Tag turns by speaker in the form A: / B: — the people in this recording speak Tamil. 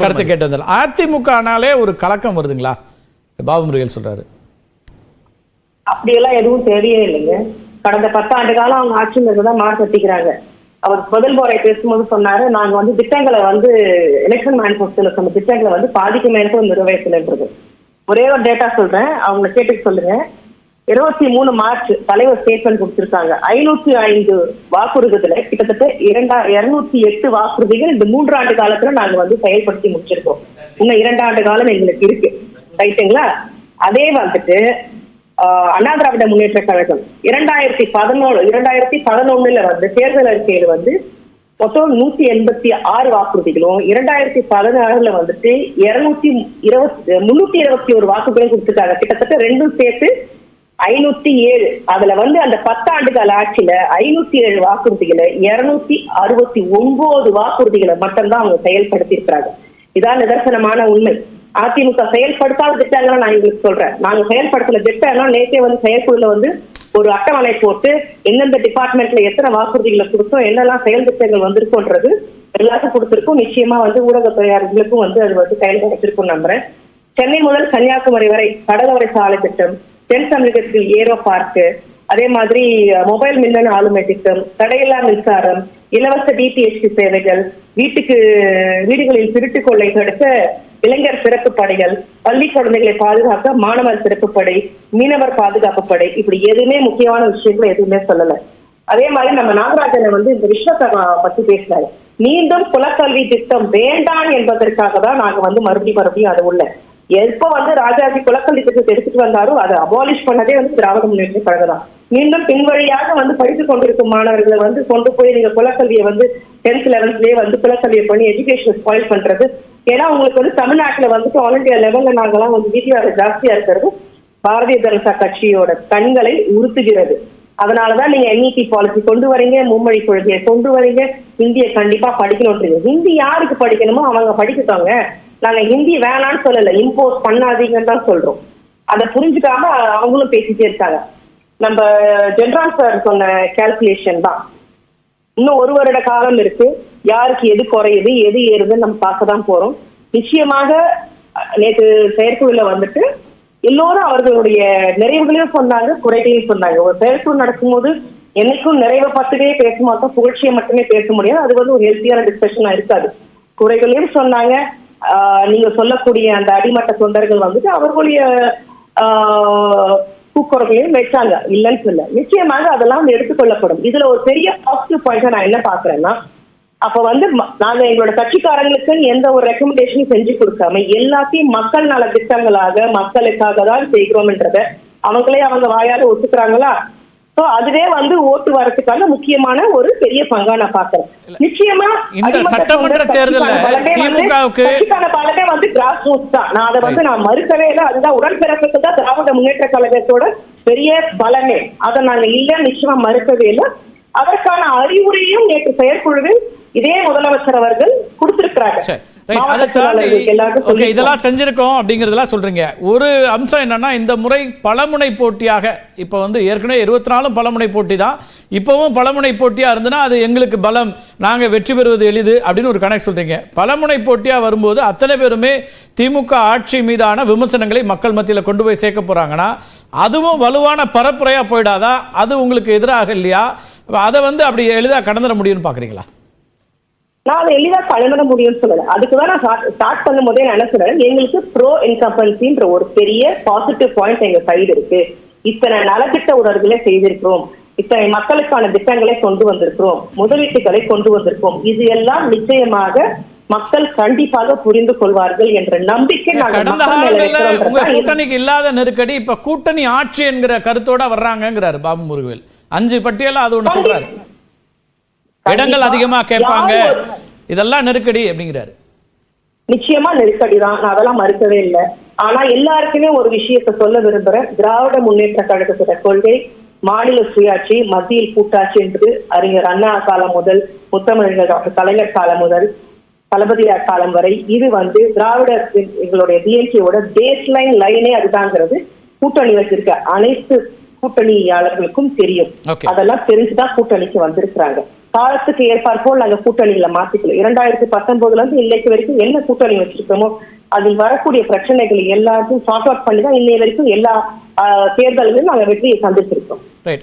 A: கருத்து கேட்டு வந்தால் அதிமுக ஆனாலே ஒரு கலக்கம் வருதுங்களா? பாபு முருகேல் சொல்றாரு.
B: அப்படியெல்லாம் எதுவும் தேவையே இல்லைங்க. கடந்த 10 ஆண்டு காலம் அவங்க ஆட்சியில் இருந்துதான் மார்க் கட்டிக்கிறாங்க. அவர் முதல் முறை பேசும்போது சொன்னாரு, நாங்க வந்து திட்டங்களை வந்து எலெக்ஷன் மேனிஃபெஸ்டோல சொன்ன திட்டங்களை வந்து பாதிக்கு மேல நிறைவேற்றலன்றது. ஒரே ஒரு டேட்டா சொல்றேன், அவங்க கேட்டு சொல்லுங்க. 23 மார்ச் தலைவர் ஸ்டேட்மெண்ட் கொடுத்திருக்காங்க. 505 வாக்குறுதிகளை கிட்டத்தட்ட 208 வாக்குறுதிகள் இந்த 3 ஆண்டு காலத்துல நாங்க வந்து செயல்படுத்தி முடிச்சிருக்கோம். இன்னும் 2 ஆண்டு காலம் எங்களுக்கு இருக்கு, ரைட்டுங்களா? அதே வந்துட்டு அண்ணா திராவிட முன்னேற்ற கழகம் 2011 வந்து தேர்தல் அறிக்கையில வந்து மொத்தம் 186 வாக்குறுதிகளும் 2016 வந்துட்டு 321 வாக்குறுதிகளும் கொடுத்துருக்காங்க. கிட்டத்தட்ட ரெண்டும் சேர்த்து 507. அதுல வந்து அந்த 10 ஆண்டு கால ஆட்சியில 507 வாக்குறுதிகளை 269 வாக்குறுதிகளை மட்டும்தான் அவங்க செயல்படுத்தி இருக்கிறாங்க. இதான் நிதர்சனமான உண்மை. அதிமுக செயல்படுத்தாத திட்டங்களை நான் எங்களுக்கு சொல்றேன். நாங்க செயல்படுத்தல திட்டம் நேற்றே வந்து செயற்குழுல வந்து ஒரு அட்டவணை போட்டு எந்தெந்த டிபார்ட்மெண்ட்ல எத்தனை வாக்குறுதிகளை கொடுத்தோம், என்னெல்லாம் செயல் திட்டங்கள் வந்திருக்கோன்றது எல்லாருக்கும் கொடுத்திருக்கோம். நிச்சயமா வந்து ஊடகத்துறையாளர்களுக்கும் வந்து அது வந்து செயல்படுத்திருக்கும் நம்புறேன். சென்னை முதல் கன்னியாகுமரி வரை கடலோர சாலை திட்டம், தென் தமிழகத்தில் ஏரோ பார்க்கு, அதே மாதிரி மொபைல் மின்னணு ஆளுமை திட்டம், தடையில்லா மின்சாரம், இலவச டிடிஎச்டி சேவைகள், வீடுகளில் திருட்டு கொள்ளை தடுக்க இளைஞர் சிறப்பு படைகள், பள்ளி குழந்தைகளை பாதுகாக்க மாணவர் சிறப்பு படை, மீனவர் பாதுகாப்பு படை, இப்படி எதுவுமே முக்கியமான விஷயங்கள் எதுவுமே சொல்லல. அதே மாதிரி நம்ம நாகராஜனை வந்து இந்த விஸ்வகர்மா பத்தி பேசினாரு. மீண்டும் குலக்கல்வி திட்டம் வேண்டாம் என்பதற்காக தான் நாங்க வந்து மறுபடியும் அது உள்ள எப்ப வந்து ராஜாஜி குலக்கல்வி திட்டத்தை எடுத்துட்டு வந்தாரோ அதை அபாலிஷ் பண்ணதே வந்து திராவிட முன்னேற்ற கழகம் தான். மீண்டும் பின்வழியாக வந்து படித்துக் கொண்டிருக்கும் மாணவர்களை வந்து கொண்டு போய் நீங்க குலக்கல்வியை வந்து 10th 11thலயே வந்து குலக்கல்வியை பண்ணி எஜுகேஷன் ஸ்பாயில் பண்றது. ஏன்னா உங்களுக்கு வந்து தமிழ்நாட்டுல வந்துட்டு ஆல் இண்டியா லெவல்ல நாங்கெல்லாம் வந்து விதிவாக ஜாஸ்தியா இருக்கிறது பாரதிய ஜனதா கட்சியோட கண்களை உறுத்துகிறது. அதனாலதான் நீங்க என்இடி பாலிசி கொண்டு வரீங்க, மும்மொழி கொள்கையை கொண்டு வரீங்க, ஹிந்தியை கண்டிப்பா படிக்கணும்ன்றீங்க. ஹிந்தி யாருக்கு படிக்கணுமோ அவங்க படிக்கட்டாங்க. நாங்க ஹிந்தி வேணான்னு சொல்லல, இம்போஸ் பண்ணாதீங்கன்னு தான் சொல்றோம். அதை புரிஞ்சுக்காம அவங்களும் பேசிட்டே இருக்காங்க. நம்ம ஜென்ரால் சார் சொன்ன கால்குலேஷன் தான். இன்னும் 1 வருட காலம் இருக்கு. யாருக்கு எது குறையுது எது ஏறுதுன்னு நம்ம பார்க்கதான் போறோம். நிச்சயமாக நேற்று செயற்குழுல வந்துட்டு எல்லோரும் அவர்களுடைய நிறைவுகளையும் சொன்னாங்க, குறைகளையும் சொன்னாங்க. ஒரு செயற்குழு நடக்கும்போது என்னைக்கும் நிறைவை பத்தியே பேச மாட்டோம், புகழ்ச்சியை மட்டுமே பேச முடியாது. அது வந்து ஒரு ஹெல்த்தியான டிஸ்கஷனா இருக்காது. குறைகளையும் சொன்னாங்க. நீங்க சொல்லக்கூடிய அந்த அடிமட்ட தொண்டர்கள் வந்துட்டு அவர்களுடைய கூக்குரல்களையும் வச்சாங்க, இல்லைன்னு சொல்ல. நிச்சயமாக அதெல்லாம் எடுத்துக்கொள்ளப்படும். இதுல ஒரு பெரிய பாசிட்டிவ் பாயிண்டா நான் என்ன பாக்குறேன்னா, அப்ப வந்து நாங்க எங்களோட கட்சிக்காரங்களுக்கு எந்த ஒரு ரெக்கமெண்டேஷனும் செஞ்சு கொடுக்காம எல்லாத்தையும் மக்கள் நல திட்டங்களாக மக்களுக்காக தான் செய்கிறோம்ன்றத அவங்களே அவங்க வாயால ஒத்துக்கிறாங்களா? சோ அதுவே வந்து ஓட்டு வரதுக்கான முக்கியமான ஒரு பெரிய பங்கா நான் பாக்குறேன். நிச்சயமா
A: இந்த சட்டமன்ற தேர்தலில்
B: கட்சிக்கான பலனே வந்து கிராஸ் ரூட்ஸ் தான். நான் அதை வந்து நான் மறுக்கவே இல்லை. அதுதான் உடன்பிறப்புக்கு தான் திராவிட முன்னேற்ற கழகத்தோட பெரிய பலனே. அதை நாங்க இல்ல நிச்சயமா மறுக்கவே இல்லை. அதற்கான அறிவுரையும் நேற்று செயற்குழுவில் இதே முதலமைச்சர் அவர்கள் கொடுத்திருக்கிறாங்க.
A: இதெல்லாம் செஞ்சிருக்கோம் அப்படிங்கறதெல்லாம் சொல்றீங்க. ஒரு அம்சம் என்னன்னா, இந்த முறை பலமுனை போட்டியாக இப்ப வந்து ஏற்கனவே 24 பலமுனை போட்டி தான், இப்பவும் பலமுனை போட்டியா இருந்ததுன்னா அது எங்களுக்கு பலம், நாங்க வெற்றி பெறுவது எளிது அப்படின்னு ஒரு கணக்கு சொல்றீங்க. பலமுனை போட்டியா வரும்போது அத்தனை பேருமே திமுக ஆட்சி மீதான விமர்சனங்களை மக்கள் மத்தியில் கொண்டு போய் சேர்க்க போறாங்கன்னா அதுவும் வலுவான பரப்புரையா போயிடாதா? அது உங்களுக்கு எதிராக இல்லையா? அதை வந்து அப்படி எளிதா கடந்துட முடியும்னு பாக்குறீங்களா?
B: நான் அதை எளிதா கடந்துட முடியும்னு சொல்லல. அதுக்குதான் நான் ஸ்டார்ட் பண்ணும் போதே நான் என்ன சொல்றேன், எங்களுக்கு ப்ரோ இன்கம்பன்சின்ற ஒரு பெரிய பாசிட்டிவ் பாயிண்ட் எங்க சைடு இருக்கு. இத்தனை நலத்திட்ட உடல்களை செய்திருக்கிறோம், இத்தனை மக்களுக்கான திட்டங்களை கொண்டு வந்திருக்கிறோம், முதலீட்டுகளை கொண்டு வந்திருக்கோம். இது எல்லாம் நிச்சயமாக மக்கள் கண்டிப்பாக புரிந்து கொள்வார்கள் என்ற நம்பிக்கை.
A: கடந்த காலங்களில் உங்க கூட்டணிக்கு இல்லாத நெருக்கடி இப்ப கூட்டணி ஆட்சி என்கிற கருத்தோட வர்றாங்கிறாரு பாபு முருகவேல். 5 பட்டியல அது ஒண்ணு சொல்றாரு, இடங்கள் அதிகமா கேட்பாங்க, இதெல்லாம் நெருக்கடி அப்படிங்கிறாரு.
B: நிச்சயமா நெருக்கடி தான், நான் அதெல்லாம் மறுக்கவே இல்லை. ஆனா எல்லாருக்குமே ஒரு விஷயத்த சொல்ல விரும்புறேன். திராவிட முன்னேற்ற கழகத்தோட கொள்கை மாநில சுயாட்சி, மத்தியில் கூட்டாட்சி என்பது அறிஞர் அண்ணா காலம் முதல், முத்தமிழர் டாக்டர் கலைஞர் காலம் முதல், தளபதியார் காலம் வரை இது வந்து திராவிட எங்களுடைய டிஎம்கேவோட பேஸ் லைனே அதுதாங்கிறது கூட்டணி வச்சிருக்க அனைத்து கூட்டணியாளர்களுக்கும் தெரியும். அதெல்லாம் தெரிஞ்சுதான் கூட்டணிக்கு வந்திருக்கிறாங்க. காலத்துக்கு ஏற்பாற்போல் நாங்க கூட்டணிகளை மாத்திக்கல. 2019 இருந்து இன்னைக்கு வரைக்கும் என்ன கூட்டணி வச்சிருக்கோமோ அதில் வரக்கூடிய பிரச்சனைகள் எல்லாத்தையும் சார்ட் அவுட் பண்ணி தான் இன்னைய வரைக்கும் எல்லா தேர்தல்களும் நாங்க வெற்றியை சந்திச்சிருக்கோம்.